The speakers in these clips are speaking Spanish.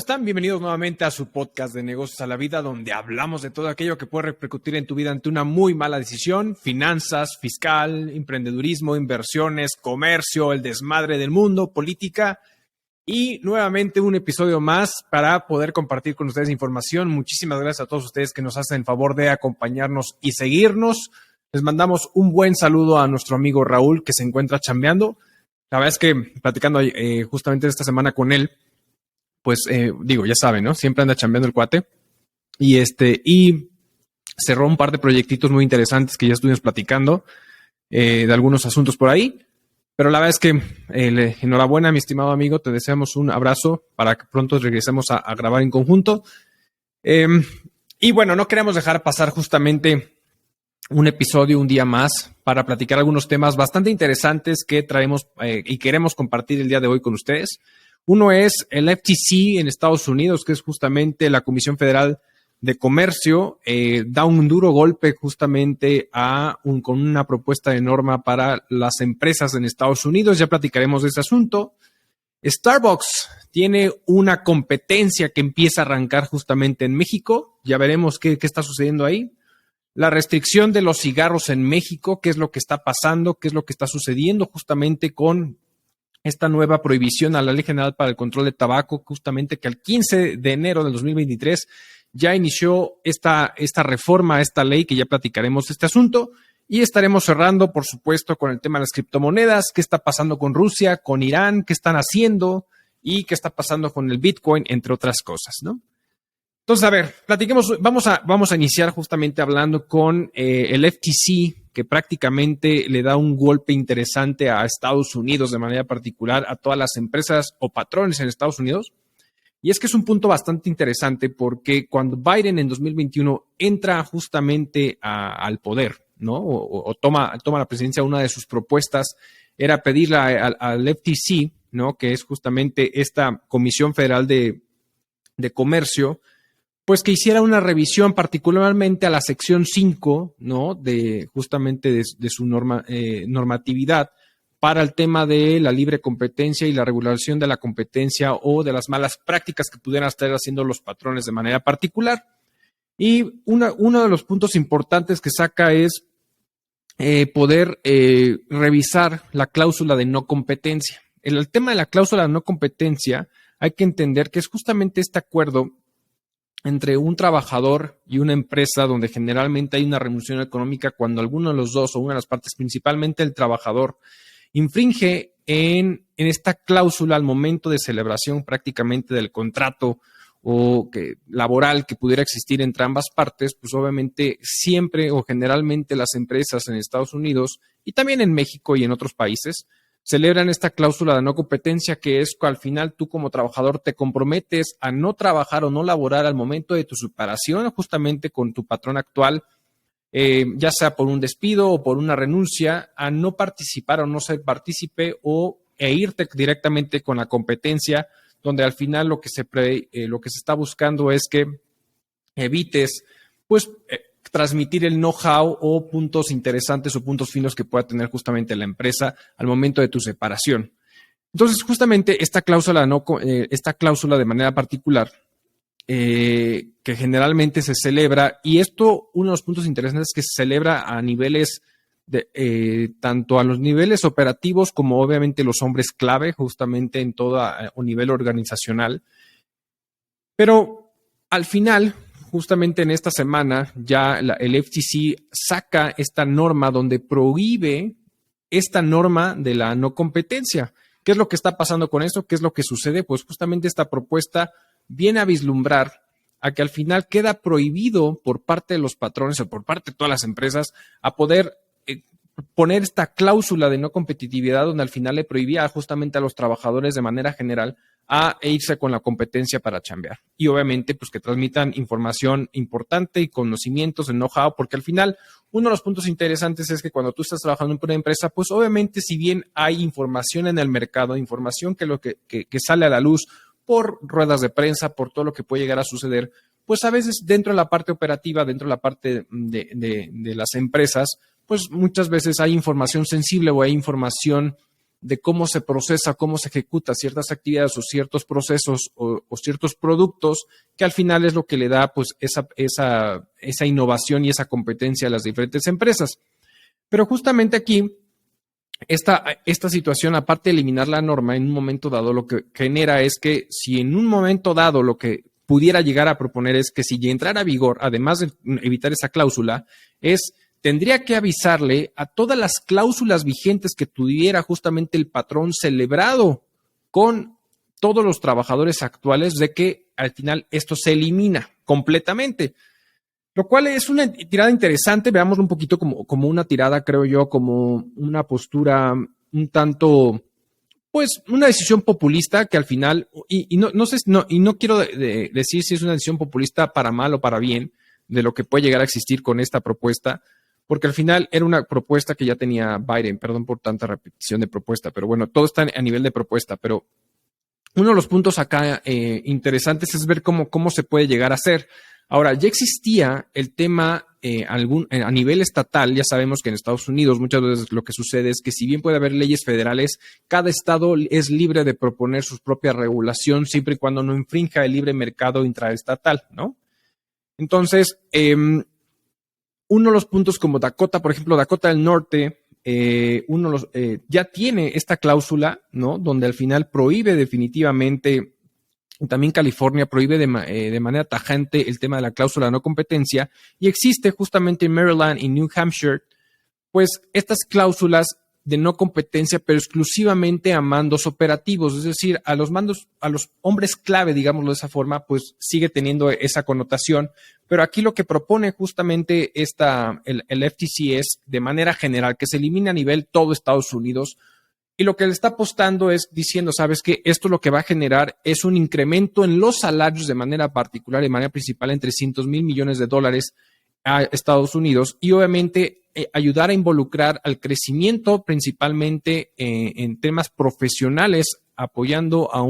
están? Bienvenidos nuevamente a su podcast de Negocios a la Vida, donde hablamos de todo aquello que puede repercutir en tu vida ante una muy mala decisión: finanzas, fiscal, emprendedurismo, inversiones, comercio, el desmadre del mundo, política. Y nuevamente un episodio más para poder compartir con ustedes información. Muchísimas gracias a todos ustedes que nos hacen el favor de acompañarnos y seguirnos. Les mandamos un buen saludo a nuestro amigo Raúl, que se encuentra chambeando. La verdad es que platicando justamente esta semana con él, pues ya saben, ¿no? Siempre anda chambeando el cuate. Y cerró un par de proyectitos muy interesantes que ya estuvimos platicando de algunos asuntos por ahí. Pero la verdad es que enhorabuena, mi estimado amigo. Te deseamos un abrazo para que pronto regresemos a grabar en conjunto. Y bueno, no queremos dejar pasar justamente un episodio un día más para platicar algunos temas bastante interesantes que traemos y queremos compartir el día de hoy con ustedes. Uno es el FTC en Estados Unidos, que es justamente la Comisión Federal de Comercio. Da un duro golpe justamente con una propuesta de norma para las empresas en Estados Unidos. Ya platicaremos de ese asunto. Starbucks tiene una competencia que empieza a arrancar justamente en México. Ya veremos qué está sucediendo ahí. La restricción de los cigarros en México, qué es lo que está pasando, qué es lo que está sucediendo justamente con esta nueva prohibición a la Ley General para el Control de Tabaco, justamente que el 15 de enero del 2023 ya inició esta reforma, esta ley, que ya platicaremos de este asunto. Y estaremos cerrando, por supuesto, con el tema de las criptomonedas, qué está pasando con Rusia, con Irán, qué están haciendo y qué está pasando con el Bitcoin, entre otras cosas, ¿no? Entonces, a ver, platiquemos, vamos a iniciar justamente hablando con el FTC, que prácticamente le da un golpe interesante a Estados Unidos, de manera particular a todas las empresas o patrones en Estados Unidos. Y es que es un punto bastante interesante porque cuando Biden en 2021 entra justamente al poder, ¿no? O toma la presidencia, una de sus propuestas era pedirle al FTC, ¿no? Que es justamente esta Comisión Federal de Comercio, pues que hiciera una revisión particularmente a la sección 5, ¿no? Justamente de su normatividad para el tema de la libre competencia y la regulación de la competencia o de las malas prácticas que pudieran estar haciendo los patrones de manera particular. Y uno de los puntos importantes que saca es poder revisar la cláusula de no competencia. El tema de la cláusula de no competencia hay que entender que es justamente este acuerdo entre un trabajador y una empresa donde generalmente hay una remuneración económica cuando alguno de los dos o una de las partes, principalmente el trabajador, infringe en esta cláusula al momento de celebración prácticamente del contrato laboral que pudiera existir entre ambas partes. Pues obviamente siempre o generalmente las empresas en Estados Unidos y también en México y en otros países celebran esta cláusula de no competencia, que es que al final tú como trabajador te comprometes a no trabajar o no laborar al momento de tu separación justamente con tu patrón actual, ya sea por un despido o por una renuncia, a no participar o no ser partícipe e irte directamente con la competencia, donde al final lo que se está buscando es que evites, pues, transmitir el know-how o puntos interesantes o puntos finos que pueda tener justamente la empresa al momento de tu separación. Entonces, justamente esta cláusula de manera particular, que generalmente se celebra, y esto, uno de los puntos interesantes es que se celebra a niveles tanto a los niveles operativos como obviamente los hombres clave, justamente en todo nivel organizacional. Pero al final, justamente en esta semana, ya el FTC saca esta norma donde prohíbe esta norma de la no competencia. ¿Qué es lo que está pasando con esto? ¿Qué es lo que sucede? Pues justamente esta propuesta viene a vislumbrar a que al final queda prohibido por parte de los patrones o por parte de todas las empresas a poder poner esta cláusula de no competitividad, donde al final le prohibía justamente a los trabajadores de manera general a irse con la competencia para chambear. Y obviamente, pues que transmitan información importante y conocimientos, el know-how, porque al final, uno de los puntos interesantes es que cuando tú estás trabajando en una empresa, pues obviamente, si bien hay información en el mercado, información que sale a la luz por ruedas de prensa, por todo lo que puede llegar a suceder, pues a veces dentro de la parte operativa, dentro de la parte de las empresas, pues muchas veces hay información sensible o hay información de cómo se procesa, cómo se ejecuta ciertas actividades o ciertos procesos o ciertos productos, que al final es lo que le da pues esa innovación y esa competencia a las diferentes empresas. Pero justamente aquí, esta situación, aparte de eliminar la norma, en un momento dado lo que genera es que si en un momento dado lo que pudiera llegar a proponer es que si entrara a vigor, además de evitar esa cláusula, tendría que avisarle a todas las cláusulas vigentes que tuviera justamente el patrón celebrado con todos los trabajadores actuales de que al final esto se elimina completamente. Lo cual es una tirada interesante, veámoslo un poquito como una tirada, creo yo, como una postura un tanto, pues, una decisión populista que al final, y no sé, y no quiero decir si es una decisión populista para mal o para bien, de lo que puede llegar a existir con esta propuesta, porque al final era una propuesta que ya tenía Biden, perdón por tanta repetición de propuesta, pero bueno, todo está a nivel de propuesta, pero uno de los puntos acá interesantes es ver cómo se puede llegar a hacer. Ahora, ya existía el tema a nivel estatal. Ya sabemos que en Estados Unidos muchas veces lo que sucede es que si bien puede haber leyes federales, cada estado es libre de proponer su propia regulación siempre y cuando no infrinja el libre mercado intraestatal, ¿no? Entonces, uno de los puntos como Dakota, por ejemplo, Dakota del Norte, ya tiene esta cláusula, ¿no? Donde al final prohíbe definitivamente. También California prohíbe de manera tajante el tema de la cláusula de no competencia y existe justamente en Maryland y New Hampshire, pues estas cláusulas de no competencia, pero exclusivamente a mandos operativos, es decir, a los hombres clave, digámoslo de esa forma, pues sigue teniendo esa connotación, pero aquí lo que propone justamente el FTC es de manera general que se elimine a nivel todo Estados Unidos. Y lo que le está apostando es diciendo, sabes que esto lo que va a generar es un incremento en los salarios de manera particular, de manera principal, en $300 mil millones a Estados Unidos y obviamente ayudar a involucrar al crecimiento principalmente en temas profesionales, apoyando a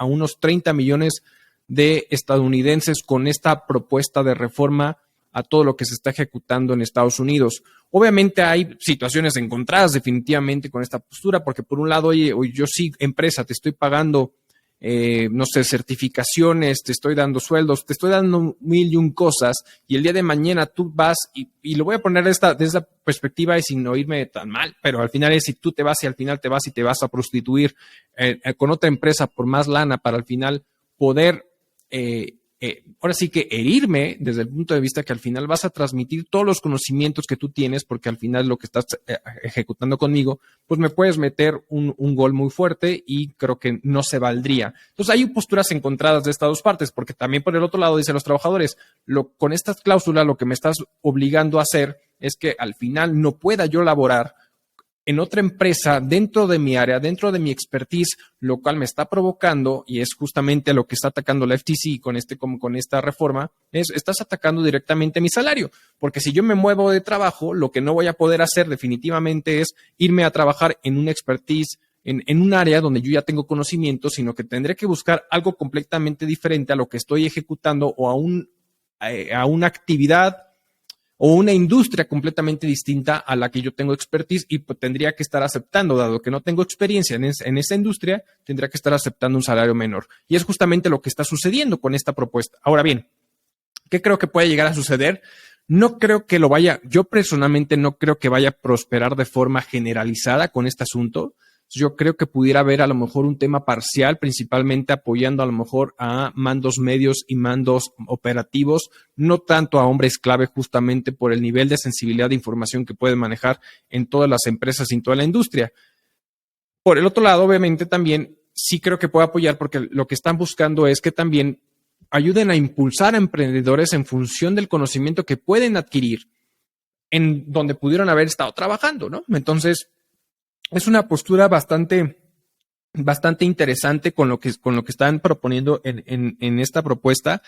unos 30 millones de estadounidenses con esta propuesta de reforma a todo lo que se está ejecutando en Estados Unidos. Obviamente hay situaciones encontradas definitivamente con esta postura, porque por un lado, oye, yo sí, empresa, te estoy pagando, no sé, certificaciones, te estoy dando sueldos, te estoy dando mil y un cosas, y el día de mañana tú vas, y lo voy a poner desde esta perspectiva y sin oírme tan mal, pero al final es si tú te vas y al final te vas a prostituir con otra empresa por más lana para al final poder ahora sí que herirme desde el punto de vista que al final vas a transmitir todos los conocimientos que tú tienes, porque al final lo que estás ejecutando conmigo, pues me puedes meter un gol muy fuerte y creo que no se valdría. Entonces hay posturas encontradas de estas dos partes, porque también por el otro lado dicen los trabajadores, con estas cláusulas lo que me estás obligando a hacer es que al final no pueda yo laborar en otra empresa dentro de mi área, dentro de mi expertise, lo cual me está provocando, y es justamente lo que está atacando la FTC con esta reforma, estás atacando directamente mi salario, porque si yo me muevo de trabajo, lo que no voy a poder hacer definitivamente es irme a trabajar en una expertise, en un área donde yo ya tengo conocimiento, sino que tendré que buscar algo completamente diferente a lo que estoy ejecutando o a una actividad o una industria completamente distinta a la que yo tengo expertise y pues, tendría que estar aceptando, dado que no tengo experiencia en esa industria, tendría que estar aceptando un salario menor. Y es justamente lo que está sucediendo con esta propuesta. Ahora bien, ¿qué creo que puede llegar a suceder? No creo que yo personalmente no creo que vaya a prosperar de forma generalizada con este asunto. Yo creo que pudiera haber a lo mejor un tema parcial, principalmente apoyando a lo mejor a mandos medios y mandos operativos, no tanto a hombres clave justamente por el nivel de sensibilidad de información que pueden manejar en todas las empresas y en toda la industria. Por el otro lado, obviamente también sí creo que puede apoyar porque lo que están buscando es que también ayuden a impulsar a emprendedores en función del conocimiento que pueden adquirir en donde pudieron haber estado trabajando, ¿no? Entonces, es una postura bastante interesante con lo que están proponiendo en esta propuesta.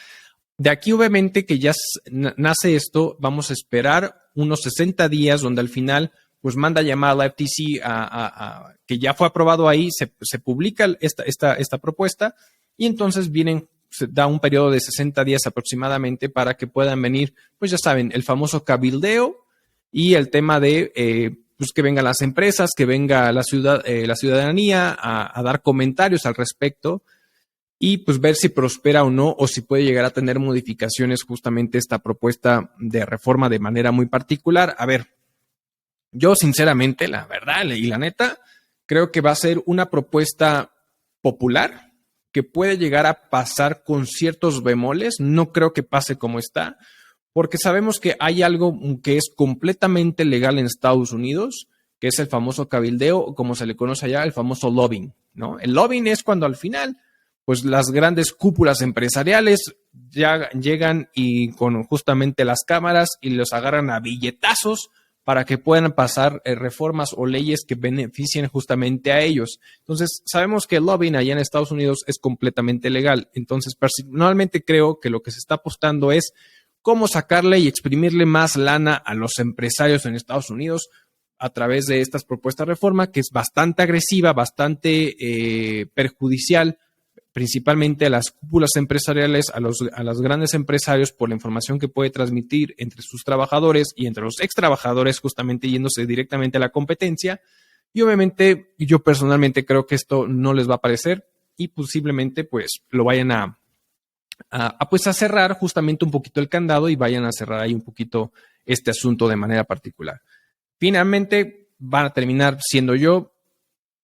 De aquí, obviamente, que ya nace esto, vamos a esperar unos 60 días donde al final, pues manda llamar a la FTC que ya fue aprobado ahí, se publica esta propuesta y entonces se da un periodo de 60 días aproximadamente para que puedan venir, pues ya saben, el famoso cabildeo y el tema de pues que vengan las empresas, que venga la ciudadanía a dar comentarios al respecto y pues ver si prospera o no, o si puede llegar a tener modificaciones justamente esta propuesta de reforma de manera muy particular. A ver, yo sinceramente, la verdad y la neta, creo que va a ser una propuesta popular que puede llegar a pasar con ciertos bemoles. No creo que pase como está, porque sabemos que hay algo que es completamente legal en Estados Unidos, que es el famoso cabildeo, o como se le conoce allá, el famoso lobbying, ¿no? El lobbying es cuando al final, pues las grandes cúpulas empresariales ya llegan y con justamente las cámaras y los agarran a billetazos para que puedan pasar reformas o leyes que beneficien justamente a ellos. Entonces, sabemos que el lobbying allá en Estados Unidos es completamente legal. Entonces, personalmente creo que lo que se está apostando es cómo sacarle y exprimirle más lana a los empresarios en Estados Unidos a través de estas propuestas de reforma, que es bastante agresiva, bastante perjudicial, principalmente a las cúpulas empresariales, a los grandes empresarios, por la información que puede transmitir entre sus trabajadores y entre los ex trabajadores, justamente yéndose directamente a la competencia. Y obviamente yo personalmente creo que esto no les va a parecer y posiblemente pues lo vayan a cerrar justamente un poquito el candado y vayan a cerrar ahí un poquito este asunto de manera particular. Finalmente van a terminar siendo yo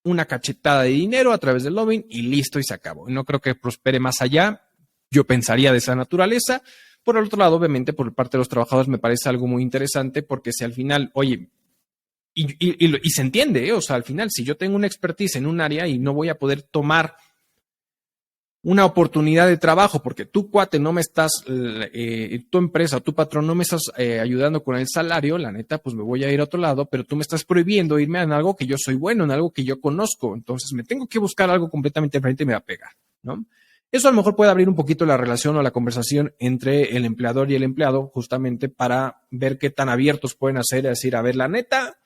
una cachetada de dinero a través del lobbying y listo y se acabó. No creo que prospere más allá. Yo pensaría de esa naturaleza. Por el otro lado, obviamente, por parte de los trabajadores me parece algo muy interesante porque si al final, oye, y se entiende, ¿eh? O sea, al final, si yo tengo una expertise en un área y no voy a poder tomar una oportunidad de trabajo porque tu cuate no me estás, tu empresa o tu patrón no me estás ayudando con el salario, la neta, pues me voy a ir a otro lado, pero tú me estás prohibiendo irme en algo que yo soy bueno, en algo que yo conozco. Entonces me tengo que buscar algo completamente diferente y me va a pegar, ¿no? Eso a lo mejor puede abrir un poquito la relación o la conversación entre el empleador y el empleado, justamente para ver qué tan abiertos pueden hacer, es decir, a ver, la neta,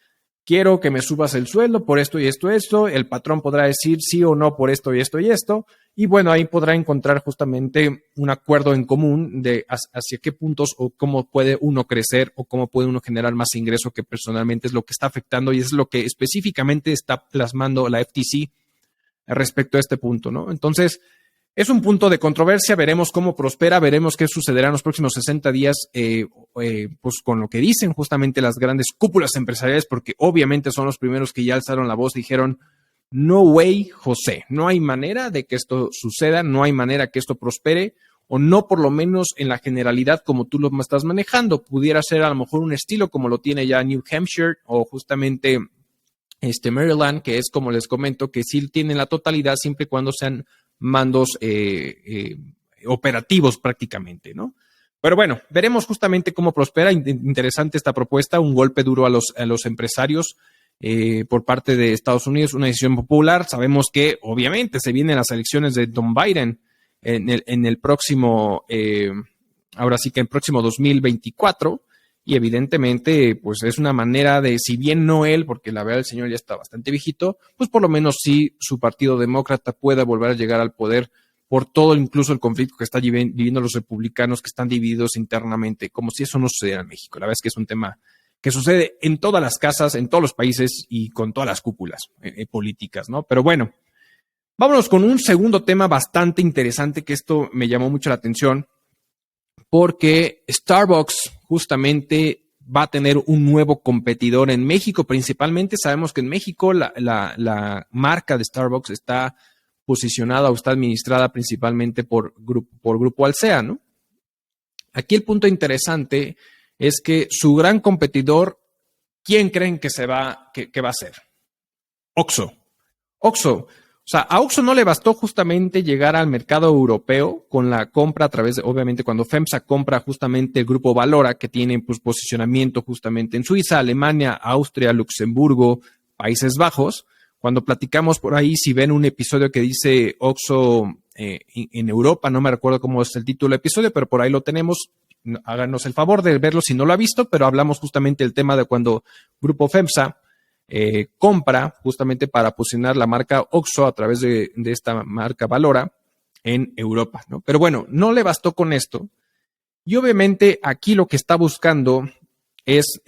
quiero que me subas el sueldo por esto y esto. El patrón podrá decir sí o no por esto y esto y esto. Y bueno, ahí podrá encontrar justamente un acuerdo en común de hacia qué puntos o cómo puede uno crecer o cómo puede uno generar más ingreso, que personalmente es lo que está afectando y es lo que específicamente está plasmando la FTC respecto a este punto, ¿no? Entonces, es un punto de controversia, veremos cómo prospera, veremos qué sucederá en los próximos 60 días, pues con lo que dicen justamente las grandes cúpulas empresariales, porque obviamente son los primeros que ya alzaron la voz, dijeron, no way, José, no hay manera de que esto suceda, no hay manera que esto prospere, o no por lo menos en la generalidad como tú lo estás manejando. Pudiera ser a lo mejor un estilo como lo tiene ya New Hampshire o justamente Maryland, que es como les comento, que sí tienen la totalidad siempre y cuando sean mandos operativos prácticamente, ¿no? Pero bueno, veremos justamente cómo prospera. Interesante esta propuesta, un golpe duro a los empresarios por parte de Estados Unidos, una decisión popular. Sabemos que obviamente se vienen las elecciones de Don Biden en el próximo, ahora sí que en el próximo 2024. Y evidentemente, pues es una manera de, si bien no él, porque la verdad el señor ya está bastante viejito, pues por lo menos sí su partido demócrata pueda volver a llegar al poder por todo incluso el conflicto que están viviendo los republicanos, que están divididos internamente, como si eso no sucediera en México. La verdad es que es un tema que sucede en todas las casas, en todos los países y con todas las cúpulas políticas, ¿no? Pero bueno, vámonos con un segundo tema bastante interesante, que esto me llamó mucho la atención, porque Starbucks justamente va a tener un nuevo competidor en México. Principalmente sabemos que en México la marca de Starbucks está posicionada o está administrada principalmente por Grupo Alsea, ¿no? Aquí el punto interesante es que su gran competidor, ¿quién creen que va a ser? Oxxo. Oxxo. O sea, a Oxxo no le bastó justamente llegar al mercado europeo con la compra a través de, obviamente, cuando FEMSA compra justamente el grupo Valora, que tiene pues, posicionamiento justamente en Suiza, Alemania, Austria, Luxemburgo, Países Bajos. Cuando platicamos por ahí, si ven un episodio que dice Oxxo en Europa, no me recuerdo cómo es el título del episodio, pero por ahí lo tenemos. Háganos el favor de verlo si no lo ha visto, pero hablamos justamente del tema de cuando Grupo FEMSA compra justamente para posicionar la marca Oxxo a través de esta marca Valora en Europa, ¿no? Pero bueno, no le bastó con esto. Y obviamente aquí lo que está buscando es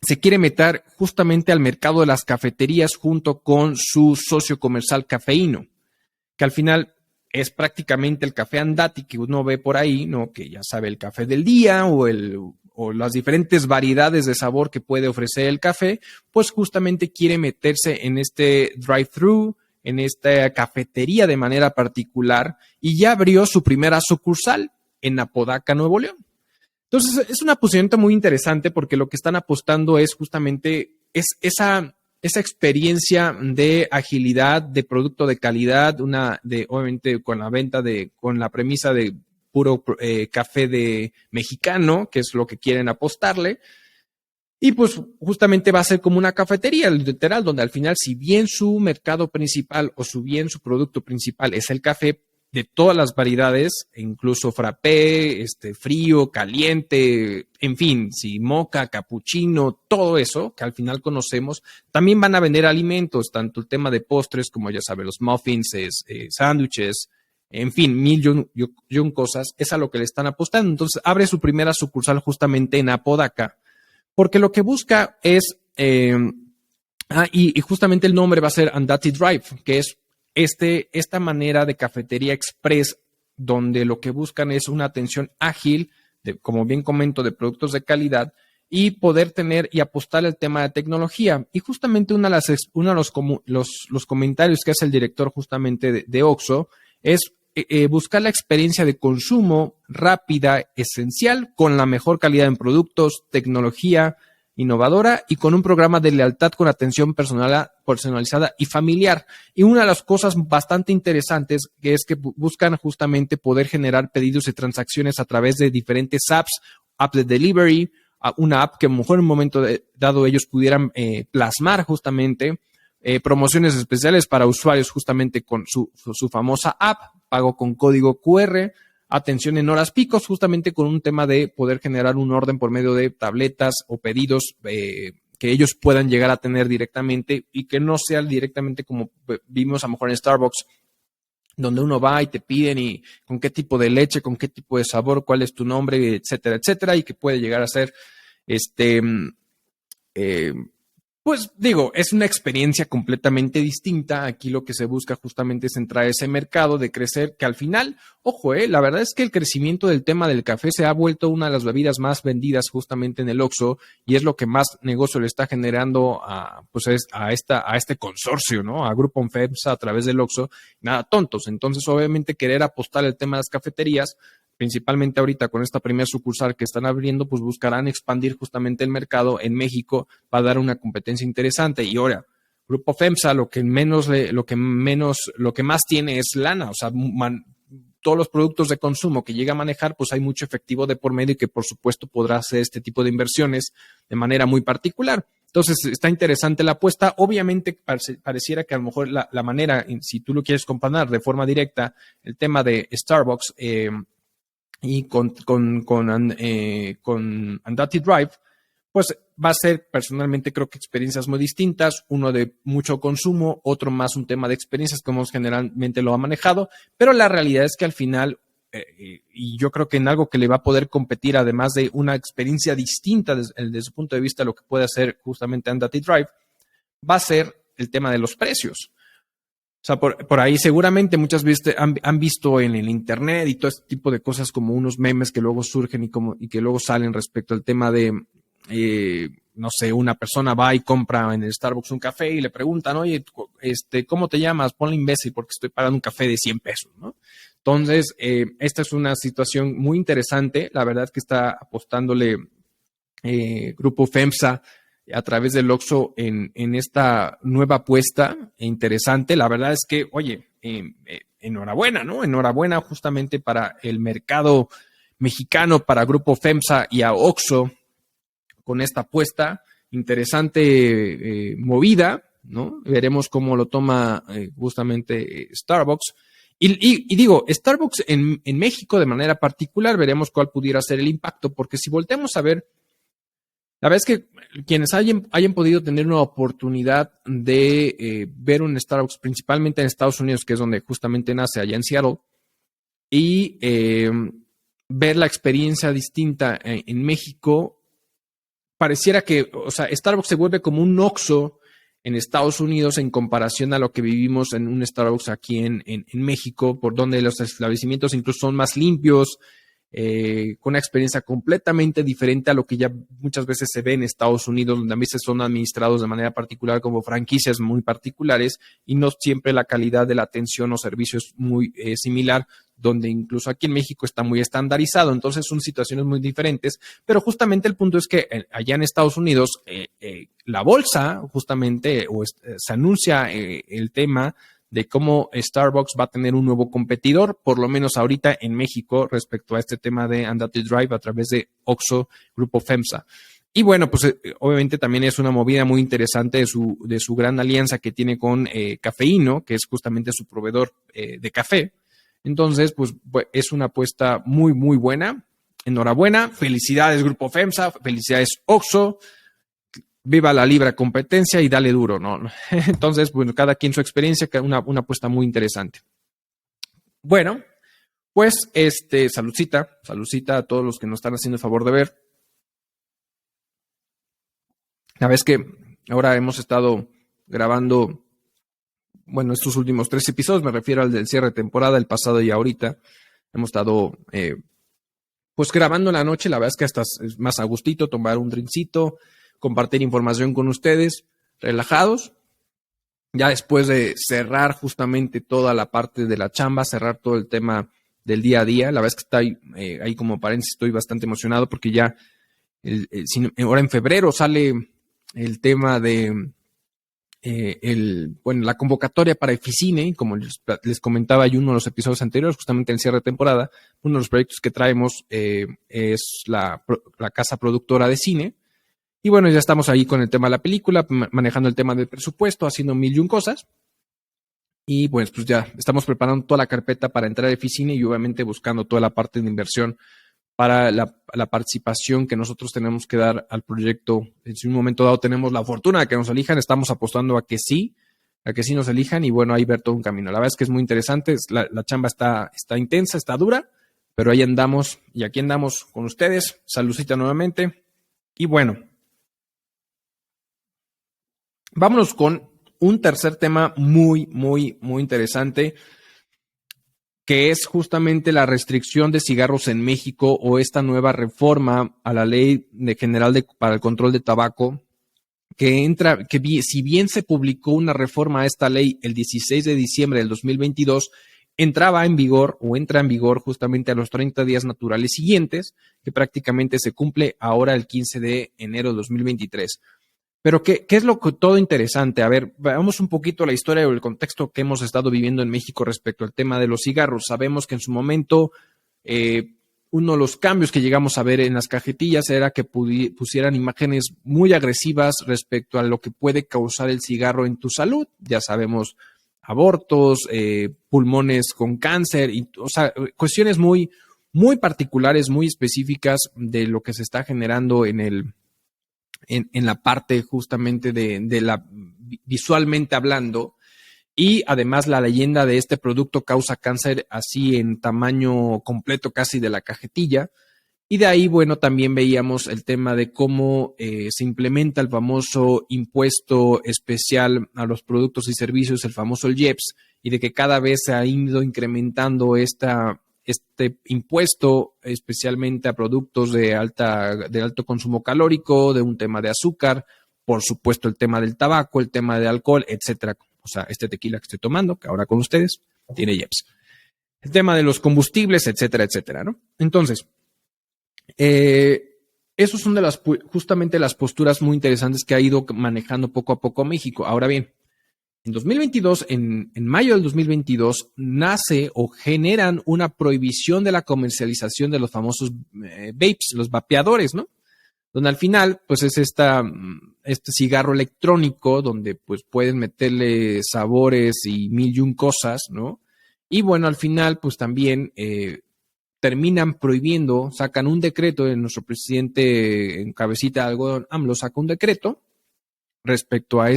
se quiere meter justamente al mercado de las cafeterías junto con su socio comercial Cafeíno, que al final es prácticamente el café Andati que uno ve por ahí, ¿no? Que ya sabe, el café del día o las diferentes variedades de sabor que puede ofrecer el café, pues justamente quiere meterse en este drive-thru, en esta cafetería de manera particular, y ya abrió su primera sucursal en Apodaca, Nuevo León. Entonces, es una posición muy interesante porque lo que están apostando es justamente esa experiencia de agilidad, de producto de calidad, obviamente con la premisa de puro café de mexicano, que es lo que quieren apostarle. Y pues justamente va a ser como una cafetería, literal, donde al final, si bien su mercado principal o su producto principal es el café de todas las variedades, incluso frappé, frío, caliente, en fin, si moca, capuchino, todo eso que al final conocemos, también van a vender alimentos, tanto el tema de postres como ya saben, los muffins, sándwiches, en fin, mil y un cosas, es a lo que le están apostando. Entonces abre su primera sucursal justamente en Apodaca, porque lo que busca es, y justamente el nombre va a ser Andati Drive, que es esta manera de cafetería express, donde lo que buscan es una atención ágil, como bien comento, de productos de calidad, y poder tener y apostar el tema de tecnología. Y justamente uno de los comentarios que hace el director justamente de Oxxo es buscar la experiencia de consumo rápida, esencial, con la mejor calidad en productos, tecnología innovadora y con un programa de lealtad con atención personalizada y familiar. Y una de las cosas bastante interesantes que es que buscan justamente poder generar pedidos y transacciones a través de diferentes apps de delivery, una app que a lo mejor en un momento dado ellos pudieran plasmar justamente, promociones especiales para usuarios justamente con su famosa app, pago con código QR, atención en horas picos, justamente con un tema de poder generar un orden por medio de tabletas o pedidos que ellos puedan llegar a tener directamente y que no sea directamente como vimos a lo mejor en Starbucks, donde uno va y te piden y con qué tipo de leche, con qué tipo de sabor, cuál es tu nombre, etcétera, etcétera, y que puede llegar a ser pues digo, es una experiencia completamente distinta. Aquí lo que se busca justamente es entrar a ese mercado de crecer, que al final, ojo, la verdad es que el crecimiento del tema del café se ha vuelto una de las bebidas más vendidas justamente en el Oxxo y es lo que más negocio le está generando a este consorcio, ¿no? A Grupo FEMSA a través del Oxxo. Nada tontos. Entonces, obviamente, querer apostar el tema de las cafeterías, principalmente ahorita con esta primera sucursal que están abriendo, pues buscarán expandir justamente el mercado en México para dar una competencia interesante. Y ahora, Grupo FEMSA lo que más tiene es lana, o sea, todos los productos de consumo que llega a manejar, pues hay mucho efectivo de por medio y que por supuesto podrá hacer este tipo de inversiones de manera muy particular. Entonces, está interesante la apuesta. Obviamente, pareciera que a lo mejor la manera, si tú lo quieres comparar de forma directa, el tema de Starbucks, y con Andati Drive, pues va a ser personalmente creo que experiencias muy distintas, uno de mucho consumo, otro más un tema de experiencias como generalmente lo ha manejado, pero la realidad es que al final, y yo creo que en algo que le va a poder competir, además de una experiencia distinta desde su punto de vista, lo que puede hacer justamente Andati Drive, va a ser el tema de los precios. O sea, por ahí seguramente muchas veces han visto en el internet y todo este tipo de cosas como unos memes que luego surgen y que luego salen respecto al tema de, no sé, una persona va y compra en el Starbucks un café y le preguntan, oye, ¿cómo te llamas? Ponle imbécil porque estoy pagando un café de 100 pesos, ¿no? Entonces, esta es una situación muy interesante. La verdad que está apostándole Grupo FEMSA a través del Oxxo en esta nueva apuesta interesante. La verdad es que, oye, enhorabuena, ¿no? Enhorabuena justamente para el mercado mexicano, para Grupo FEMSA y a Oxxo con esta apuesta interesante, movida, ¿no? Veremos cómo lo toma justamente Starbucks. Y digo, Starbucks en México de manera particular, veremos cuál pudiera ser el impacto, porque si volteamos a ver, la verdad es que quienes hayan podido tener una oportunidad de ver un Starbucks, principalmente en Estados Unidos, que es donde justamente nace, allá en Seattle, y ver la experiencia distinta en México, pareciera que, o sea, Starbucks se vuelve como un Oxxo en Estados Unidos en comparación a lo que vivimos en un Starbucks aquí en México, por donde los establecimientos incluso son más limpios, con una experiencia completamente diferente a lo que ya muchas veces se ve en Estados Unidos, donde a veces son administrados de manera particular como franquicias muy particulares y no siempre la calidad de la atención o servicio es muy similar, donde incluso aquí en México está muy estandarizado. Entonces son situaciones muy diferentes, pero justamente el punto es que allá en Estados Unidos la bolsa justamente se anuncia el tema de cómo Starbucks va a tener un nuevo competidor, por lo menos ahorita en México, respecto a este tema de Andate Drive a través de Oxxo Grupo FEMSA. Y bueno, pues obviamente también es una movida muy interesante de su gran alianza que tiene con Cafeíno, que es justamente su proveedor de café. Entonces, pues es una apuesta muy, muy buena. Enhorabuena. Felicidades, Grupo FEMSA. Felicidades, Oxxo. Viva la libre competencia y dale duro, ¿no? Entonces, bueno, cada quien su experiencia, una apuesta muy interesante. Bueno, pues, saludcita a todos los que nos están haciendo el favor de ver. La vez que ahora hemos estado grabando, bueno, estos últimos 3 episodios, me refiero al del cierre de temporada, el pasado y ahorita, hemos estado, pues, grabando en la noche. La verdad es que hasta es más a gustito, tomar un drinkcito, compartir información con ustedes, relajados. Ya después de cerrar justamente toda la parte de la chamba, cerrar todo el tema del día a día, la verdad es que está ahí como paréntesis, estoy bastante emocionado porque ya ahora en febrero sale el tema de la convocatoria para Eficine, como les comentaba yo en uno de los episodios anteriores, justamente en el cierre de temporada. Uno de los proyectos que traemos es la casa productora de cine. Y bueno, ya estamos ahí con el tema de la película, manejando el tema del presupuesto, haciendo mil y un cosas. Y pues ya estamos preparando toda la carpeta para entrar a Eficine y obviamente buscando toda la parte de inversión para la participación que nosotros tenemos que dar al proyecto. Si en un momento dado tenemos la fortuna de que nos elijan, estamos apostando a que sí nos elijan y bueno, ahí ver todo un camino. La verdad es que es muy interesante, la chamba está intensa, está dura, pero ahí andamos y aquí andamos con ustedes. Saludcita nuevamente. Y bueno, vámonos con un tercer tema muy, muy, muy interesante, que es justamente la restricción de cigarros en México o esta nueva reforma a la Ley General para el Control de Tabaco, si bien se publicó una reforma a esta ley el 16 de diciembre del 2022, entra en vigor justamente a los 30 días naturales siguientes, que prácticamente se cumple ahora el 15 de enero de 2023. Pero ¿qué es todo interesante? A ver, veamos un poquito la historia o el contexto que hemos estado viviendo en México respecto al tema de los cigarros. Sabemos que en su momento uno de los cambios que llegamos a ver en las cajetillas era que pusieran imágenes muy agresivas respecto a lo que puede causar el cigarro en tu salud. Ya sabemos, abortos, pulmones con cáncer, o sea, cuestiones muy, muy particulares, muy específicas de lo que se está generando en la parte justamente de la visualmente hablando. Y además la leyenda de este producto causa cáncer así en tamaño completo casi de la cajetilla. Y de ahí, bueno, también veíamos el tema de cómo se implementa el famoso impuesto especial a los productos y servicios, el famoso IEPS, y de que cada vez se ha ido incrementando este impuesto, especialmente a productos de alto consumo calórico, de un tema de azúcar, por supuesto el tema del tabaco, el tema de alcohol, etcétera. O sea, este tequila que estoy tomando, que ahora con ustedes, tiene IEPS. El tema de los combustibles, etcétera, etcétera, ¿no? Entonces, esos son justamente las posturas muy interesantes que ha ido manejando poco a poco México. Ahora bien, en 2022, en mayo del 2022, nace o generan una prohibición de la comercialización de los famosos vapes, los vapeadores, ¿no? Donde al final, pues es este cigarro electrónico donde pues pueden meterle sabores y mil y un cosas, ¿no? Y bueno, al final, pues también terminan prohibiendo, sacan un decreto, nuestro presidente en cabecita de algodón, AMLO, saca un decreto respecto a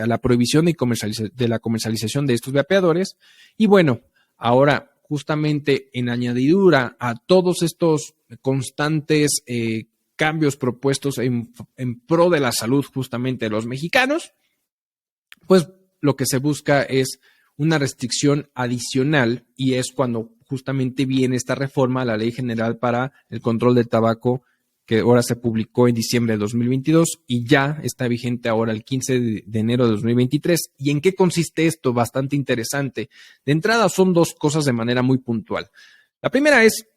la prohibición de la comercialización de estos vapeadores. Y bueno, ahora justamente en añadidura a todos estos constantes cambios propuestos en pro de la salud justamente de los mexicanos, pues lo que se busca es una restricción adicional y es cuando justamente viene esta reforma a la Ley General para el Control del Tabaco, que ahora se publicó en diciembre de 2022 y ya está vigente ahora el 15 de enero de 2023. ¿Y en qué consiste esto? Bastante interesante. De entrada son dos cosas de manera muy puntual. La primera es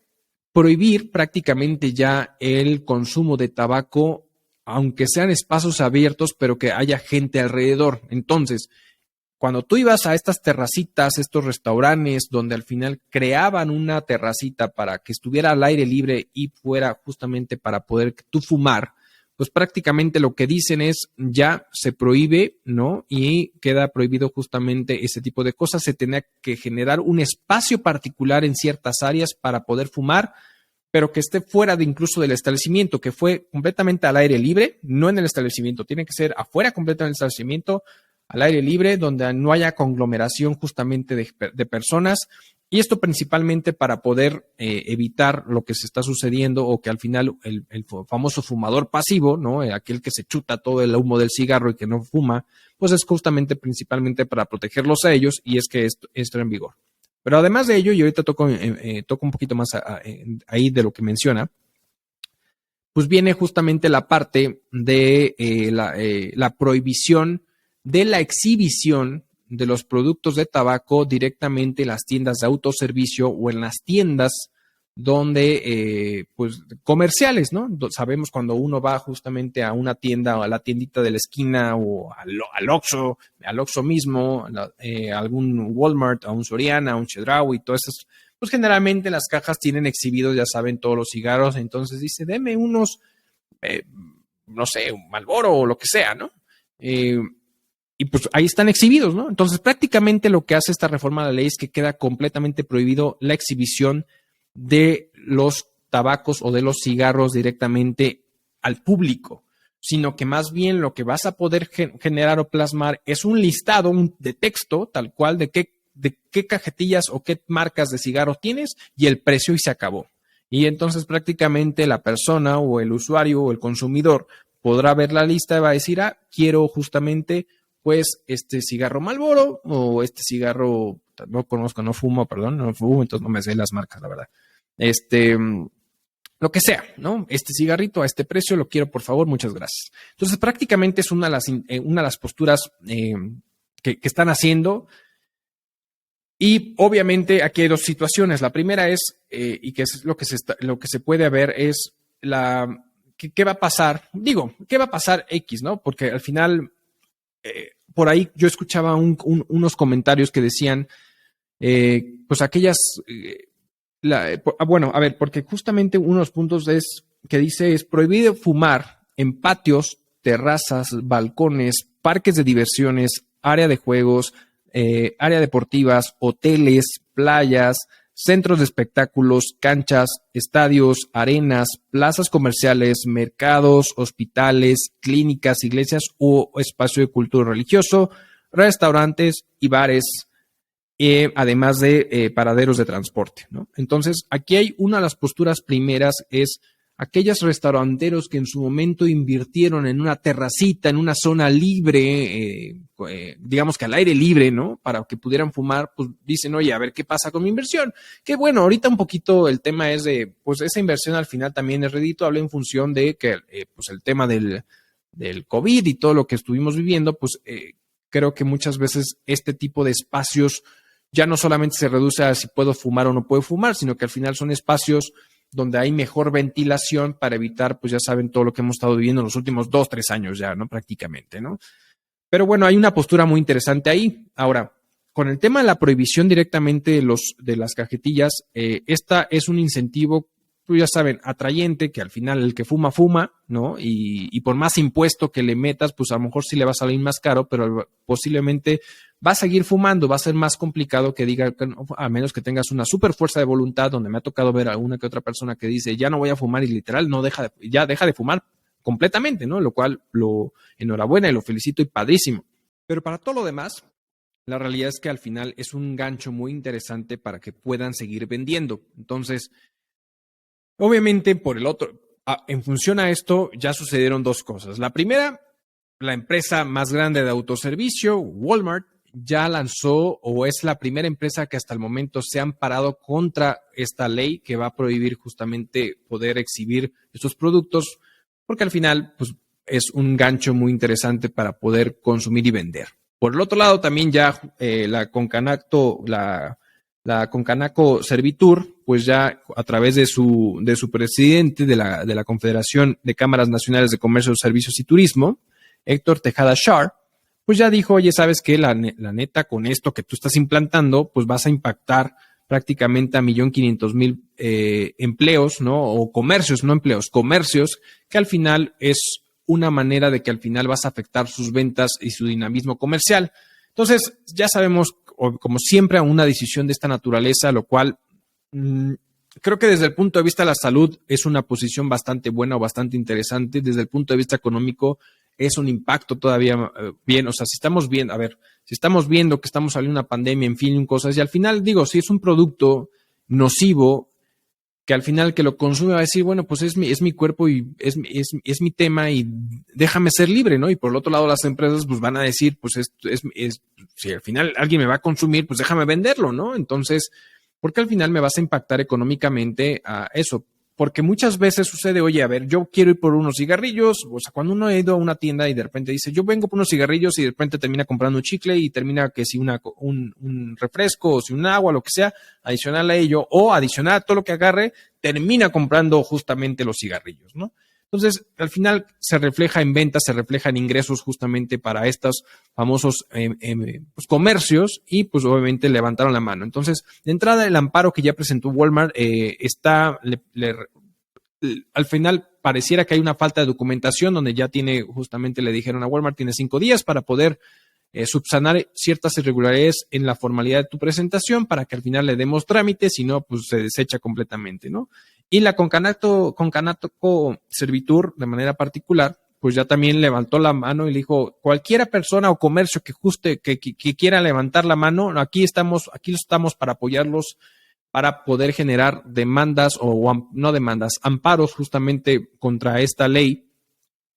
prohibir prácticamente ya el consumo de tabaco, aunque sean espacios abiertos, pero que haya gente alrededor. Entonces, cuando tú ibas a estas terracitas, estos restaurantes, donde al final creaban una terracita para que estuviera al aire libre y fuera justamente para poder tú fumar, pues prácticamente lo que dicen es ya se prohíbe, ¿no? Y queda prohibido justamente ese tipo de cosas. Se tenía que generar un espacio particular en ciertas áreas para poder fumar, pero que esté fuera de incluso del establecimiento, que fue completamente al aire libre, no en el establecimiento, tiene que ser afuera completamente del establecimiento, al aire libre, donde no haya conglomeración justamente de personas. Y esto principalmente para poder evitar lo que se está sucediendo o que al final el famoso fumador pasivo, ¿no? Aquel que se chuta todo el humo del cigarro y que no fuma, pues es justamente principalmente para protegerlos a ellos y es que esto entra en vigor. Pero además de ello, y ahorita toco un poquito más ahí de lo que menciona, pues viene justamente la parte de la prohibición de la exhibición de los productos de tabaco directamente en las tiendas de autoservicio o en las tiendas donde, pues, comerciales, ¿no? Sabemos cuando uno va justamente a una tienda o a la tiendita de la esquina o al Oxxo mismo, algún Walmart, a un Soriana, a un Chedraui y todo eso, pues generalmente las cajas tienen exhibidos, ya saben, todos los cigarros, entonces dice, deme unos, no sé, un Marlboro o lo que sea, ¿no? Y pues ahí están exhibidos, ¿no? Entonces prácticamente lo que hace esta reforma de la ley es que queda completamente prohibido la exhibición de los tabacos o de los cigarros directamente al público, sino que más bien lo que vas a poder generar o plasmar es un listado de texto tal cual de qué cajetillas o qué marcas de cigarros tienes y el precio y se acabó. Y entonces prácticamente la persona o el usuario o el consumidor podrá ver la lista y va a decir, quiero justamente pues este cigarro Marlboro o este cigarro, no conozco, no fumo, entonces no me sé las marcas, la verdad. Lo que sea, ¿no? Este cigarrito a este precio lo quiero, por favor, muchas gracias. Entonces, prácticamente es una de las posturas que están haciendo. Y obviamente aquí hay dos situaciones. La primera es, y que es lo que se puede ver, es ¿qué va a pasar? Digo, ¿qué va a pasar X, no? Porque al final, por ahí yo escuchaba unos comentarios que decían, pues aquellas, bueno, a ver, porque justamente uno de los puntos que dice es prohibido fumar en patios, terrazas, balcones, parques de diversiones, área de juegos, área deportivas, hoteles, playas, centros de espectáculos, canchas, estadios, arenas, plazas comerciales, mercados, hospitales, clínicas, iglesias o espacio de cultura religioso, restaurantes y bares, además de paraderos de transporte, ¿no? Entonces, aquí hay una de las posturas primeras, es aquellos restauranteros que en su momento invirtieron en una terracita, en una zona libre, digamos que al aire libre, ¿no? Para que pudieran fumar, pues dicen, oye, a ver qué pasa con mi inversión. Que bueno, ahorita un poquito el tema es de, pues esa inversión al final también es redituable en función de que, pues el tema del COVID y todo lo que estuvimos viviendo, pues creo que muchas veces este tipo de espacios ya no solamente se reduce a si puedo fumar o no puedo fumar, sino que al final son espacios donde hay mejor ventilación para evitar, pues ya saben, todo lo que hemos estado viviendo en los últimos 2-3 años ya, ¿no? Prácticamente, ¿no? Pero bueno, hay una postura muy interesante ahí. Ahora, con el tema de la prohibición directamente de las cajetillas, esta es un incentivo, pues ya saben, atrayente, que al final el que fuma, fuma, ¿no? Y por más impuesto que le metas, pues a lo mejor sí le va a salir más caro, pero posiblemente va a seguir fumando, va a ser más complicado que diga, a menos que tengas una super fuerza de voluntad, donde me ha tocado ver a una que otra persona que dice, ya no voy a fumar y literal ya deja de fumar completamente, ¿no? Lo cual enhorabuena y lo felicito y padrísimo. Pero para todo lo demás, la realidad es que al final es un gancho muy interesante para que puedan seguir vendiendo. Entonces, obviamente, por el otro, En función a esto, ya sucedieron dos cosas. La primera, la empresa más grande de autoservicio, Walmart, ya lanzó o es la primera empresa que hasta el momento se ha amparado contra esta ley que va a prohibir justamente poder exhibir estos productos, porque al final pues, es un gancho muy interesante para poder consumir y vender. Por el otro lado, también ya la Concanaco Servitur, pues ya a través de su presidente de la Confederación de Cámaras Nacionales de Comercio, Servicios y Turismo, Héctor Tejada Shar, pues ya dijo, oye, ¿sabes qué? La neta, con esto que tú estás implantando, pues vas a impactar prácticamente a 1.500.000 empleos, ¿no? O comercios, no empleos, comercios, que al final es una manera de que al final vas a afectar sus ventas y su dinamismo comercial. Entonces, ya sabemos, como siempre, una decisión de esta naturaleza, lo cual creo que desde el punto de vista de la salud es una posición bastante buena o bastante interesante. Desde el punto de vista económico es un impacto todavía bien. O sea, si estamos viendo que estamos saliendo de una pandemia, en fin, cosas, y al final digo, si es un producto nocivo, que al final que lo consume va a decir, bueno, pues es mi cuerpo y es mi tema y déjame ser libre, ¿no? Y por el otro lado las empresas pues van a decir, pues si al final alguien me va a consumir, pues déjame venderlo, ¿no? Entonces, porque al final me vas a impactar económicamente a eso. Porque muchas veces sucede, oye, a ver, yo quiero ir por unos cigarrillos, o sea, cuando uno ha ido a una tienda y de repente dice, yo vengo por unos cigarrillos y de repente termina comprando un chicle y termina que si un refresco o si un agua, lo que sea, adicional a ello, o adicional a todo lo que agarre, termina comprando justamente los cigarrillos, ¿no? Entonces, al final se refleja en ventas, se refleja en ingresos justamente para estos famosos pues, comercios y pues obviamente levantaron la mano. Entonces, de entrada, el amparo que ya presentó Walmart al final pareciera que hay una falta de documentación donde ya justamente le dijeron a Walmart, tiene 5 días para poder subsanar ciertas irregularidades en la formalidad de tu presentación para que al final le demos trámite, si no, pues se desecha completamente, ¿no? Y la Concanaco Servitur, de manera particular, pues ya también levantó la mano y le dijo, cualquiera persona o comercio que quiera levantar la mano, aquí estamos para apoyarlos, para poder generar demandas o no demandas, amparos justamente contra esta ley.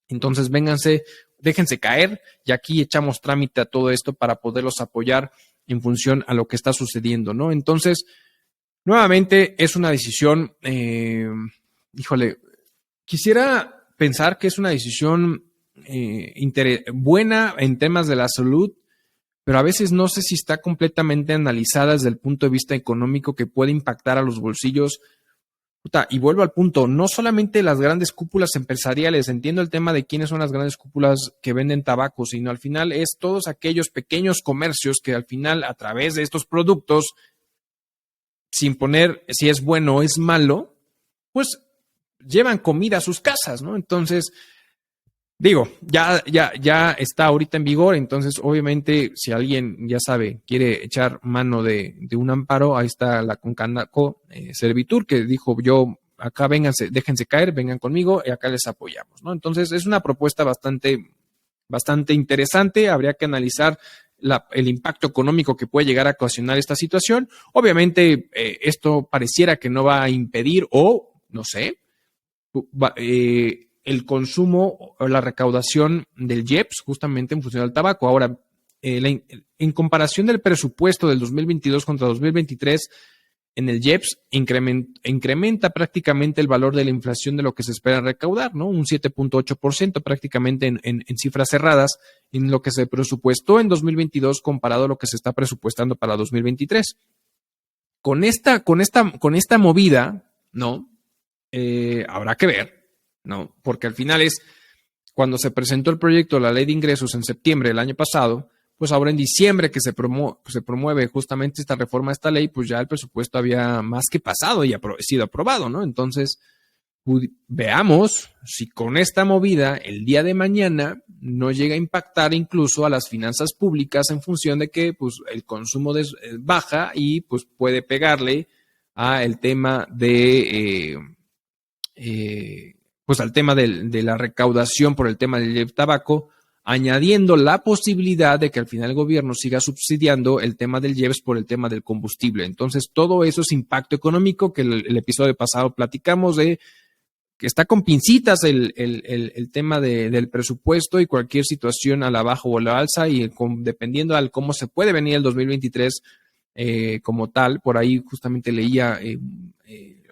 Entonces, déjense caer y aquí echamos trámite a todo esto para poderlos apoyar en función a lo que está sucediendo, ¿no? Entonces, nuevamente es una decisión, quisiera pensar que es una decisión buena en temas de la salud, pero a veces no sé si está completamente analizada desde el punto de vista económico que puede impactar a los bolsillos. Y vuelvo al punto, no solamente las grandes cúpulas empresariales, entiendo el tema de quiénes son las grandes cúpulas que venden tabaco, sino al final es todos aquellos pequeños comercios que al final a través de estos productos, sin poner si es bueno o es malo, pues llevan comida a sus casas, ¿no? Entonces, digo, ya está ahorita en vigor, entonces obviamente si alguien, ya sabe, quiere echar mano de un amparo, ahí está la Concanaco Servitur, que dijo yo, acá vénganse, déjense caer, vengan conmigo y acá les apoyamos, ¿no? Entonces es una propuesta bastante interesante, habría que analizar el impacto económico que puede llegar a ocasionar esta situación. Obviamente esto pareciera que no va a impedir o, no sé, el consumo o la recaudación del IEPS justamente en función del tabaco. Ahora, en comparación del presupuesto del 2022 contra 2023, en el IEPS incrementa prácticamente el valor de la inflación de lo que se espera recaudar, ¿no? Un 7.8% prácticamente en cifras cerradas en lo que se presupuestó en 2022 comparado a lo que se está presupuestando para 2023. Con esta movida, ¿no? Habrá que ver, ¿no? Porque al final cuando se presentó el proyecto de la Ley de Ingresos en septiembre del año pasado, pues ahora en diciembre que se promueve justamente esta reforma a esta ley, pues ya el presupuesto había más que pasado y sido aprobado, ¿no? Entonces, veamos si con esta movida el día de mañana no llega a impactar incluso a las finanzas públicas en función de que pues, el consumo baja y pues puede pegarle a el tema de pues al tema de la recaudación por el tema del tabaco, añadiendo la posibilidad de que al final el gobierno siga subsidiando el tema del IEPS por el tema del combustible. Entonces, todo eso es impacto económico que el episodio pasado platicamos de que está con pincitas el tema del presupuesto y cualquier situación a la baja o a la alza y dependiendo de cómo se puede venir el 2023 como tal. Por ahí justamente leía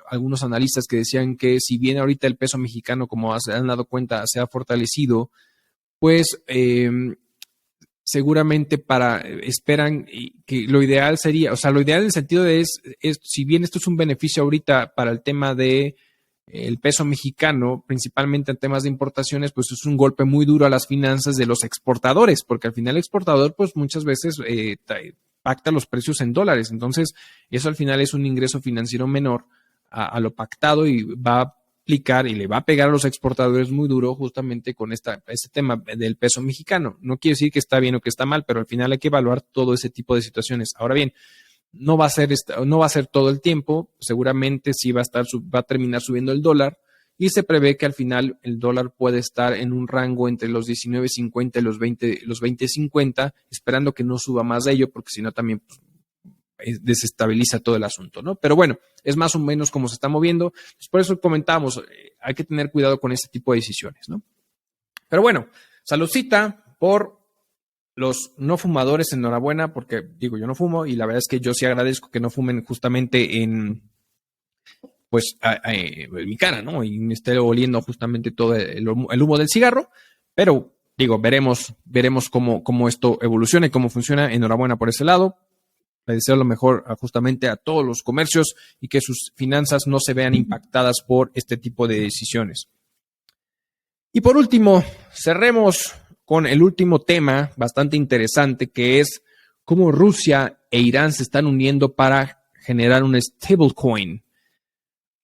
algunos analistas que decían que si bien ahorita el peso mexicano, como se han dado cuenta, se ha fortalecido, pues seguramente esperan que lo ideal sería, o sea, lo ideal en el sentido de si bien esto es un beneficio ahorita para el tema de el peso mexicano, principalmente en temas de importaciones, pues es un golpe muy duro a las finanzas de los exportadores, porque al final el exportador, pues muchas veces pacta los precios en dólares. Entonces, eso al final es un ingreso financiero menor a lo pactado y va a aplicar y le va a pegar a los exportadores muy duro justamente con este tema del peso mexicano. No quiere decir que está bien o que está mal, pero al final hay que evaluar todo ese tipo de situaciones. Ahora bien, no va a ser todo el tiempo, seguramente sí va a terminar subiendo el dólar y se prevé que al final el dólar puede estar en un rango entre los 19.50 y los 20.50, esperando que no suba más de ello, porque si no también desestabiliza todo el asunto, ¿no? Pero bueno, es más o menos como se está moviendo. Pues por eso comentamos, hay que tener cuidado con este tipo de decisiones, ¿no? Pero bueno, saludcita por los no fumadores, enhorabuena, porque digo, yo no fumo y la verdad es que yo sí agradezco que no fumen justamente en mi cara, ¿no? Y me esté oliendo justamente todo el humo del cigarro, pero digo, veremos cómo esto evoluciona y cómo funciona. Enhorabuena por ese lado. Le deseo lo mejor justamente a todos los comercios y que sus finanzas no se vean impactadas por este tipo de decisiones. Y por último, cerremos con el último tema bastante interesante, que es cómo Rusia e Irán se están uniendo para generar un stablecoin.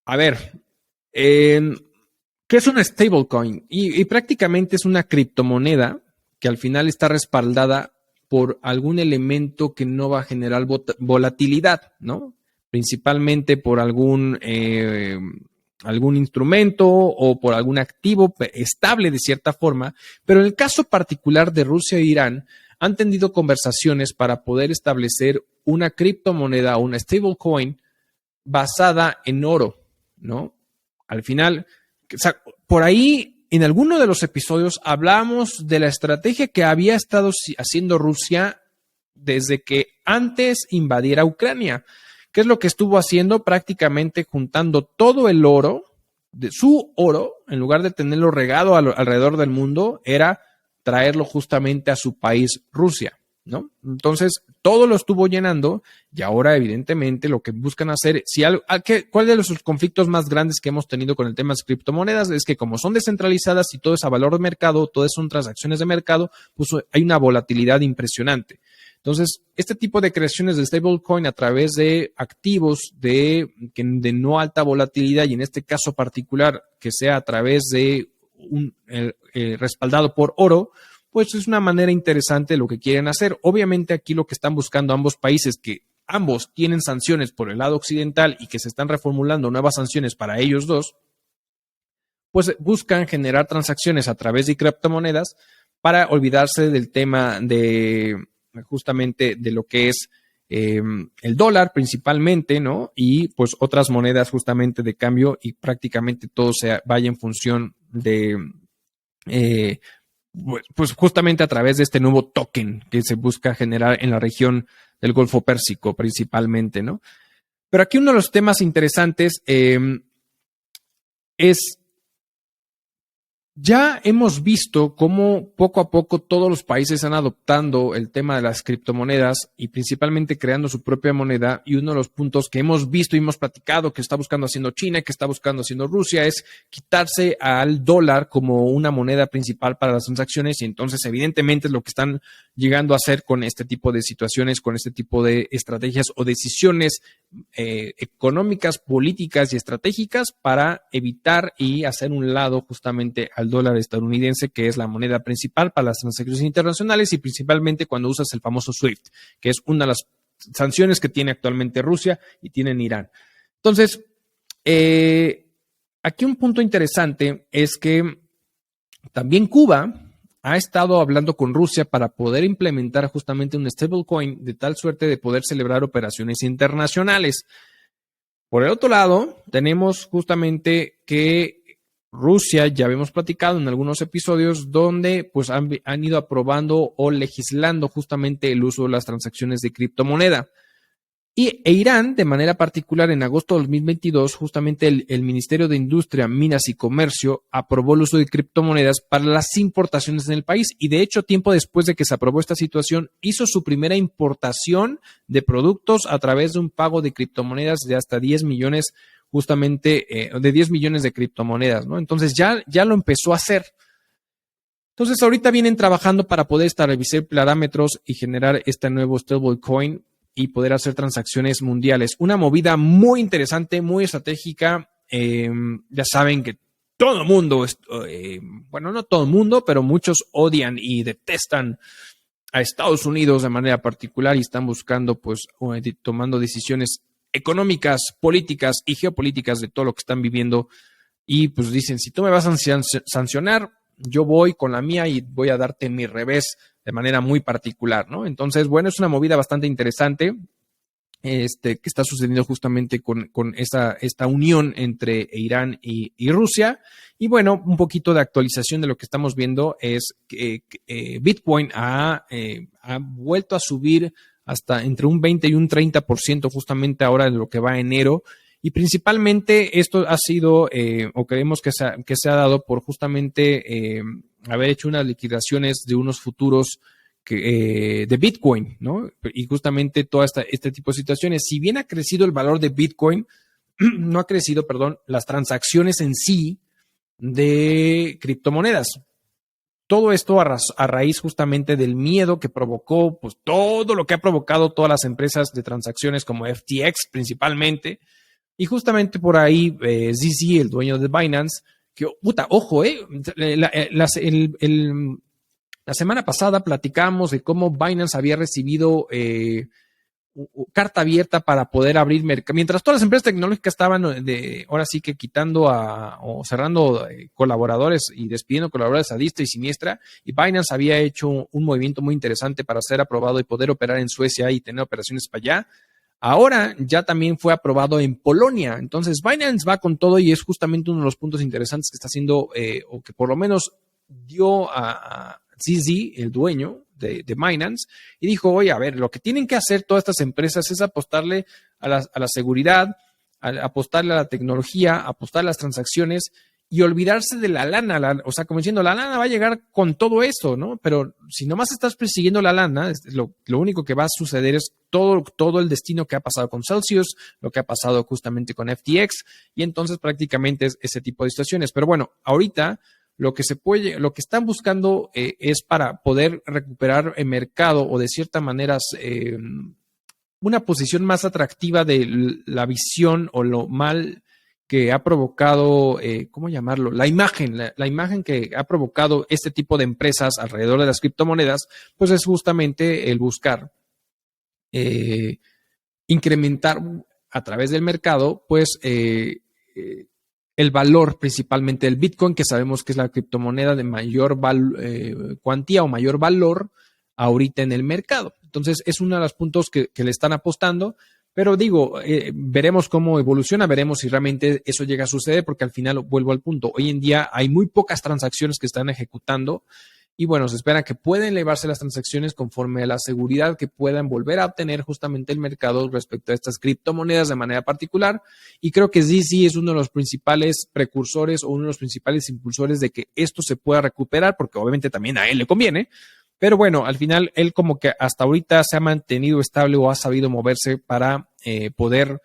A ver, ¿qué es un stablecoin? Y prácticamente es una criptomoneda que al final está respaldada por algún elemento que no va a generar volatilidad, ¿no? Principalmente por algún instrumento o por algún activo estable de cierta forma, pero en el caso particular de Rusia e Irán han tenido conversaciones para poder establecer una criptomoneda o una stablecoin basada en oro, ¿no? Al final, o sea, por ahí en alguno de los episodios hablamos de la estrategia que había estado haciendo Rusia desde que antes invadiera Ucrania. ¿Qué es lo que estuvo haciendo? Prácticamente juntando todo el oro, de su oro, en lugar de tenerlo regado alrededor del mundo, era traerlo justamente a su país, Rusia, ¿no? Entonces, todo lo estuvo llenando y ahora, evidentemente, lo que buscan hacer, ¿cuál de los conflictos más grandes que hemos tenido con el tema de las criptomonedas? Es que como son descentralizadas y todo es a valor de mercado, todas son transacciones de mercado, pues hay una volatilidad impresionante. Entonces, este tipo de creaciones de stablecoin a través de activos de no alta volatilidad y en este caso particular que sea a través de respaldado por oro, pues es una manera interesante de lo que quieren hacer. Obviamente aquí lo que están buscando ambos países, que ambos tienen sanciones por el lado occidental y que se están reformulando nuevas sanciones para ellos dos, pues buscan generar transacciones a través de criptomonedas para olvidarse del tema de justamente de lo que es el dólar principalmente, ¿no? Y pues otras monedas justamente de cambio y prácticamente todo se vaya en función de pues justamente a través de este nuevo token que se busca generar en la región del Golfo Pérsico principalmente, ¿no? Pero aquí uno de los temas interesantes es, ya hemos visto cómo poco a poco todos los países están adoptando el tema de las criptomonedas y principalmente creando su propia moneda, y uno de los puntos que hemos visto y hemos platicado que está buscando haciendo China, que está buscando haciendo Rusia, es quitarse al dólar como una moneda principal para las transacciones, y entonces evidentemente es lo que están llegando a hacer con este tipo de situaciones, con este tipo de estrategias o decisiones económicas, políticas y estratégicas para evitar y hacer un lado justamente al dólar estadounidense, que es la moneda principal para las transacciones internacionales y principalmente cuando usas el famoso SWIFT, que es una de las sanciones que tiene actualmente Rusia y tiene Irán. Entonces, aquí un punto interesante es que también Cuba ha estado hablando con Rusia para poder implementar justamente un stablecoin de tal suerte de poder celebrar operaciones internacionales. Por el otro lado, tenemos justamente que Rusia, ya habíamos platicado en algunos episodios, donde pues han ido aprobando o legislando justamente el uso de las transacciones de criptomoneda. E Irán, de manera particular, en agosto de 2022, justamente el Ministerio de Industria, Minas y Comercio aprobó el uso de criptomonedas para las importaciones en el país. Y de hecho, tiempo después de que se aprobó esta situación, hizo su primera importación de productos a través de un pago de criptomonedas de hasta 10 millones, justamente de 10 millones de criptomonedas, ¿no? Entonces ya lo empezó a hacer. Entonces, ahorita vienen trabajando para poder establecer parámetros y generar este nuevo stablecoin y poder hacer transacciones mundiales. Una movida muy interesante, muy estratégica. Ya saben que todo el mundo, bueno, no todo el mundo, pero muchos odian y detestan a Estados Unidos de manera particular y están buscando, pues, tomando decisiones económicas, políticas y geopolíticas de todo lo que están viviendo. Y pues dicen, si tú me vas a sancionar, yo voy con la mía y voy a darte mi revés de manera muy particular, ¿no? Entonces, bueno, es una movida bastante interesante que está sucediendo justamente con esta unión entre Irán y Rusia. Y bueno, un poquito de actualización de lo que estamos viendo es que Bitcoin ha vuelto a subir hasta entre un 20 y un 30% justamente ahora en lo que va a enero. Y principalmente esto ha sido, o creemos que se ha dado por justamente haber hecho unas liquidaciones de unos futuros de Bitcoin, ¿no? Y justamente todo este tipo de situaciones. Si bien ha crecido el valor de Bitcoin, no ha crecido, perdón, las transacciones en sí de criptomonedas. Todo esto a raíz justamente del miedo que provocó, pues todo lo que ha provocado todas las empresas de transacciones como FTX principalmente. Y justamente por ahí, ZZ, el dueño de Binance, que, puta, ojo, la semana pasada platicamos de cómo Binance había recibido carta abierta para poder abrir mercado. Mientras todas las empresas tecnológicas estaban ahora sí que quitando o cerrando colaboradores y despidiendo colaboradores a diestra y siniestra, y Binance había hecho un movimiento muy interesante para ser aprobado y poder operar en Suecia y tener operaciones para allá. Ahora ya también fue aprobado en Polonia. Entonces Binance va con todo y es justamente uno de los puntos interesantes que está haciendo, o que por lo menos dio a ZZ, el dueño de Binance, y dijo, oye, a ver, lo que tienen que hacer todas estas empresas es apostarle a la seguridad, apostarle a la tecnología, apostarle a las transacciones y olvidarse de la lana, o sea, como diciendo, la lana va a llegar con todo esto, ¿no? Pero si nomás estás persiguiendo la lana, lo único que va a suceder es todo el destino que ha pasado con Celsius, lo que ha pasado justamente con FTX, y entonces prácticamente es ese tipo de situaciones. Pero bueno, ahorita lo que están buscando es para poder recuperar el mercado o de cierta manera una posición más atractiva de la visión o lo mal que ha provocado, ¿cómo llamarlo? La imagen que ha provocado este tipo de empresas alrededor de las criptomonedas, pues es justamente el buscar incrementar a través del mercado, pues el valor principalmente del Bitcoin, que sabemos que es la criptomoneda de mayor cuantía o mayor valor ahorita en el mercado. Entonces, es uno de los puntos que le están apostando. Pero digo, veremos cómo evoluciona, veremos si realmente eso llega a suceder, porque al final vuelvo al punto. Hoy en día hay muy pocas transacciones que están ejecutando y bueno, se espera que puedan elevarse las transacciones conforme a la seguridad que puedan volver a obtener justamente el mercado respecto a estas criptomonedas de manera particular. Y creo que ZZ es uno de los principales precursores o uno de los principales impulsores de que esto se pueda recuperar, porque obviamente también a él le conviene. Pero bueno, al final él como que hasta ahorita se ha mantenido estable o ha sabido moverse para poder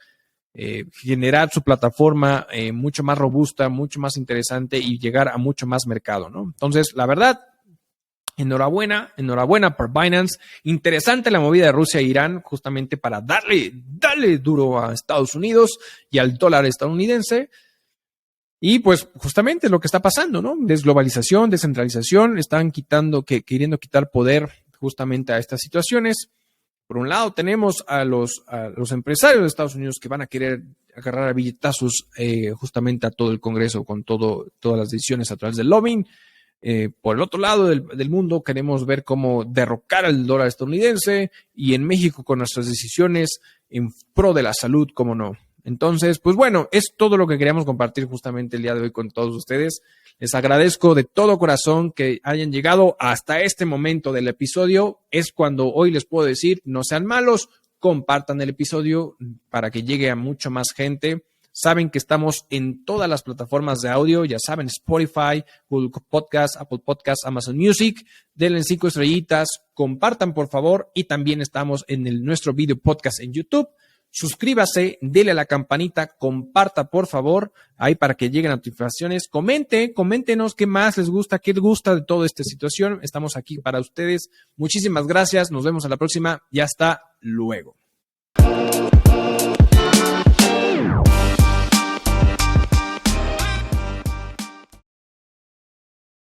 generar su plataforma mucho más robusta, mucho más interesante y llegar a mucho más mercado, ¿no? Entonces, la verdad, enhorabuena por Binance. Interesante la movida de Rusia e Irán justamente para darle duro a Estados Unidos y al dólar estadounidense. Y pues justamente lo que está pasando, ¿no? Desglobalización, descentralización, están queriendo quitar poder justamente a estas situaciones. Por un lado tenemos a los empresarios de Estados Unidos que van a querer agarrar a billetazos justamente a todo el Congreso con todas las decisiones a través del lobbying. Por el otro lado del mundo queremos ver cómo derrocar al dólar estadounidense y en México con nuestras decisiones en pro de la salud, cómo no. Entonces, pues bueno, es todo lo que queríamos compartir justamente el día de hoy con todos ustedes. Les agradezco de todo corazón que hayan llegado hasta este momento del episodio. Es cuando hoy les puedo decir, no sean malos, compartan el episodio para que llegue a mucho más gente. Saben que estamos en todas las plataformas de audio, ya saben, Spotify, Google Podcast, Apple Podcast, Amazon Music. Denle 5 estrellitas, compartan por favor y también estamos en nuestro video podcast en YouTube. Suscríbase, dele a la campanita, comparta por favor, ahí para que lleguen notificaciones. Coméntenos qué más les gusta, qué les gusta de toda esta situación. Estamos aquí para ustedes. Muchísimas gracias, nos vemos a la próxima y hasta luego.